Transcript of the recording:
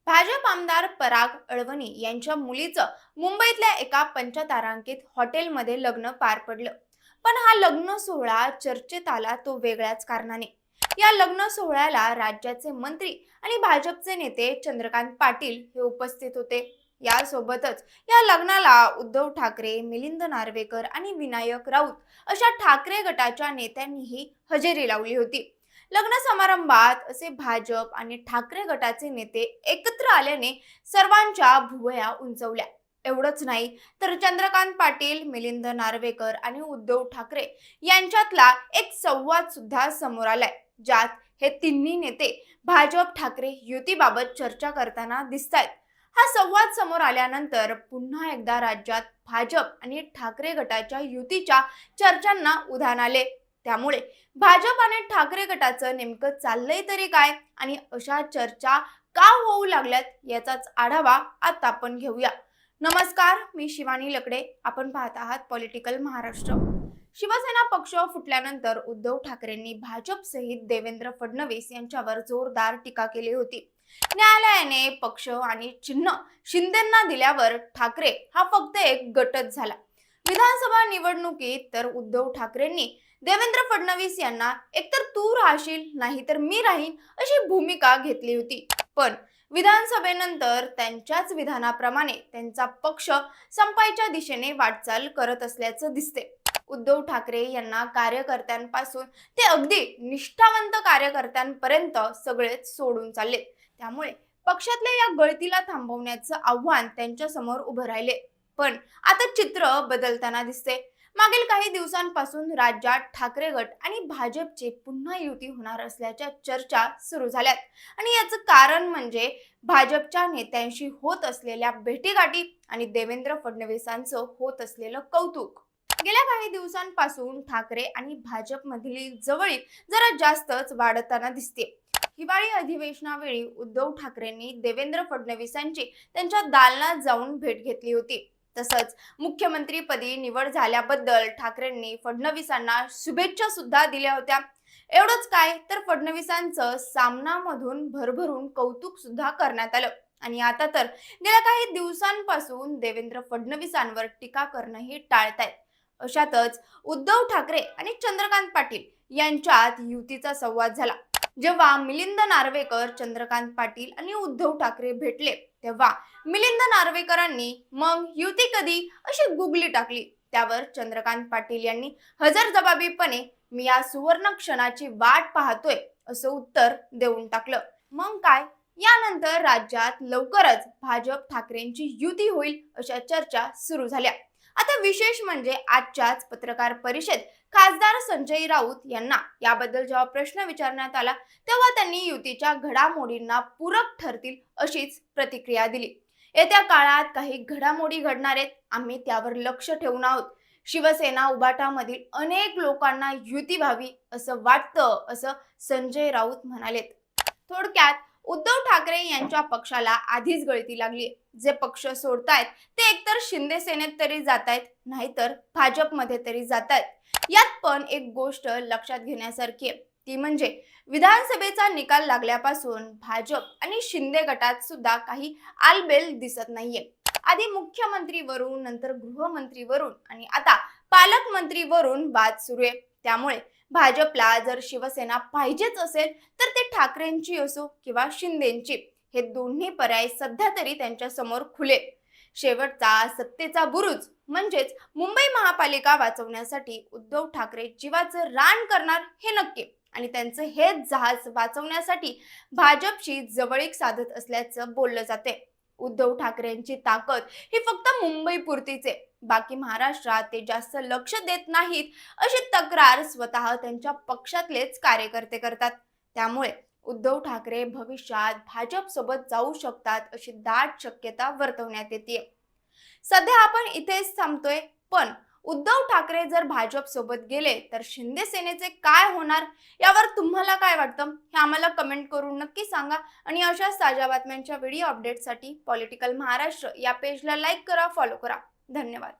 भाजप आमदार पराग अळवणी यांच्या मुलीचं मुंबईतल्या एका पंचतारांकित हॉटेलमध्ये लग्न पार पडलं. पण हा लग्न सोहळा चर्चेत आला तो वेगळ्याच कारणाने. या लग्न सोहळ्याला राज्याचे मंत्री आणि भाजपचे नेते चंद्रकांत पाटील हे उपस्थित होते. यासोबतच या लग्नाला उद्धव ठाकरे, मिलिंद नार्वेकर आणि विनायक राऊत अशा ठाकरे गटाच्या नेत्यांनीही हजेरी लावली होती. लग्न समारंभात असे भाजप आणि ठाकरे गटाचे नेते एकत्र आल्याने सर्वांच्या भुवया उंचवल्या. एवढंच नाही तर चंद्रकांत पाटील, मिलिंद नार्वेकर आणि उद्धव ठाकरे यांच्यातला एक संवाद सुद्धा समोर आलाय, ज्यात हे तिन्ही नेते भाजप ठाकरे युतीबाबत चर्चा करताना दिसतायत. हा संवाद समोर आल्यानंतर पुन्हा एकदा राज्यात भाजप आणि ठाकरे गटाच्या युतीच्या चर्चांना उधाण आले. त्यामुळे भाजप आणि ठाकरे गटाचं नेमकं चाललंय तरी काय आणि अशा चर्चा का होऊ लागल्यात याचाच आढावा आता आपण घेऊया. नमस्कार, मी शिवानी लकडे. आपण पाहत आहात पॉलिटिकल महाराष्ट्र. शिवसेना पक्ष फुटल्यानंतर उद्धव ठाकरेंनी भाजप सहित देवेंद्र फडणवीस यांच्यावर जोरदार टीका केली होती. न्यायालयाने पक्ष आणि चिन्ह शिंदेंना दिल्यावर ठाकरे हा फक्त एक गटच झाला. विधानसभा निवडणुकीत तर उद्धव ठाकरेंनी देवेंद्र फडणवीस यांना एकतर तू राहशील नाही तर मी राहीन अशी भूमिका घेतली होती. पण विधानसभेनंतर त्यांच्याच विधानाप्रमाणे त्यांचा पक्ष संपायच्या दिशेने वाटचाल करत असल्याचं दिसते. उद्धव ठाकरे यांना कार्यकर्त्यांपासून ते अगदी निष्ठावंत कार्यकर्त्यांपर्यंत सगळेच सोडून चालले. त्यामुळे पक्षातल्या या गळतीला थांबवण्याचं आव्हान त्यांच्या समोर उभं राहिले. पण आता चित्र बदलताना दिसते. मागील काही दिवसांपासून राज्यात ठाकरे गट आणि भाजपचे पुन्हा युती होणार असल्याच्या चर्चा सुरू झाल्यात आणि याचं कारण म्हणजे भाजपच्या नेत्यांशी होत असलेल्या भेटीगाठी आणि देवेंद्र फडणवीसांचं होत असलेलं कौतुक. गेल्या काही दिवसांपासून ठाकरे आणि भाजपमधील जवळीक जरा जास्तच वाढताना दिसते. हिवाळी अधिवेशनावेळी उद्धव ठाकरेंनी देवेंद्र फडणवीसांची त्यांच्या दालनात जाऊन भेट घेतली होती. तसंच मुख्यमंत्रीपदी निवड झाल्याबद्दल ठाकरेंनी फडणवीसांना शुभेच्छा सुद्धा दिल्या होत्या. एवढंच काय तर फडणवीसांचं सामनामधून भरभरून कौतुक सुद्धा करण्यात आलं. आणि आता तर गेल्या काही दिवसांपासून देवेंद्र फडणवीसांवर टीका करणंही टाळतायत. अशातच उद्धव ठाकरे आणि चंद्रकांत पाटील यांच्यात युतीचा संवाद झाला. जेव्हा मिलिंद नार्वेकर, चंद्रकांत पाटील आणि उद्धव ठाकरे भेटले तेव्हा मिलिंद नार्वेकरांनी मग युती कधी अशी गुगली टाकली. त्यावर चंद्रकांत पाटील यांनी हजरजबाबीपणे मी या सुवर्ण क्षणाची वाट पाहतोय असं उत्तर देऊन टाकलं. मग काय, यानंतर राज्यात लवकरच भाजप ठाकरेंची युती होईल अशा चर्चा सुरू झाल्या. आता विशेष म्हणजे आजच्याच पत्रकार परिषदेत खासदार संजय राऊत यांना याबद्दल जेव्हा प्रश्न विचारण्यात आला तेव्हा त्यांनी युतीच्या घडामोडींना पूरक ठरतील अशीच प्रतिक्रिया दिली. येत्या काळात काही घडामोडी घडणार आहेत, आम्ही त्यावर लक्ष ठेवून आहोत. शिवसेना उभाटामधील अनेक लोकांना युती व्हावी असं वाटतं असं संजय राऊत म्हणालेत. थोडक्यात उद्धव ठाकरे यांच्या पक्षाला आधीच गळती लागली. जे पक्ष सोडतायत ते एकतर शिंदे सेनेत तरी जातायत नाहीतर भाजपमध्ये तरी जातायत. यात पण एक गोष्ट लक्षात घेण्यासारखी आहे, ती म्हणजे विधानसभेचा निकाल लागल्यापासून भाजप आणि शिंदे गटात सुद्धा काही आलबेल दिसत नाहीये. आधी मुख्यमंत्रीवरून, नंतर गृहमंत्रीवरून आणि आता पालकमंत्रीवरून वाद सुरू आहे. त्यामुळे भाजपला जर शिवसेना पाहिजेच असेल तर ते ठाकरेंची असो किंवा शिंदेंची, हे दोन्ही पर्याय सध्या तरी त्यांच्या समोर खुले. शेवटचा सत्तेचा बुरुज म्हणजेच मुंबई महापालिका वाचवण्यासाठी उद्धव ठाकरे जीवाचं रान करणार हे नक्की. आणि त्यांचं हेच जहाज वाचवण्यासाठी भाजपशी जवळीक साधत असल्याचं बोललं जाते. उद्धव ठाकरेंची ताकद ही फक्त मुंबई पुरतीच आहे, बाकी महाराष्ट्रात ते जास्त लक्ष देत नाहीत अशी तक्रार स्वतः त्यांच्या पक्षातलेच कार्यकर्ते करतात. त्यामुळे उद्धव ठाकरे भविष्यात भाजप सोबत जाऊ शकतात अशी दाट शक्यता वर्तवण्यात येते. सध्या आपण इथेच थांबतोय, पण उद्धव ठाकरे जर भाजप सोबत गेले तर शिंदे सेनेचे काय होणार यावर तुम्हाला काय वाटतं हे आम्हाला कमेंट करून नक्की सांगा. आणि अशा ताज्या बातम्यांच्या व्हिडिओ अपडेटसाठी पॉलिटिकल महाराष्ट्र या पेजला लाईक करा, फॉलो करा. धन्यवाद.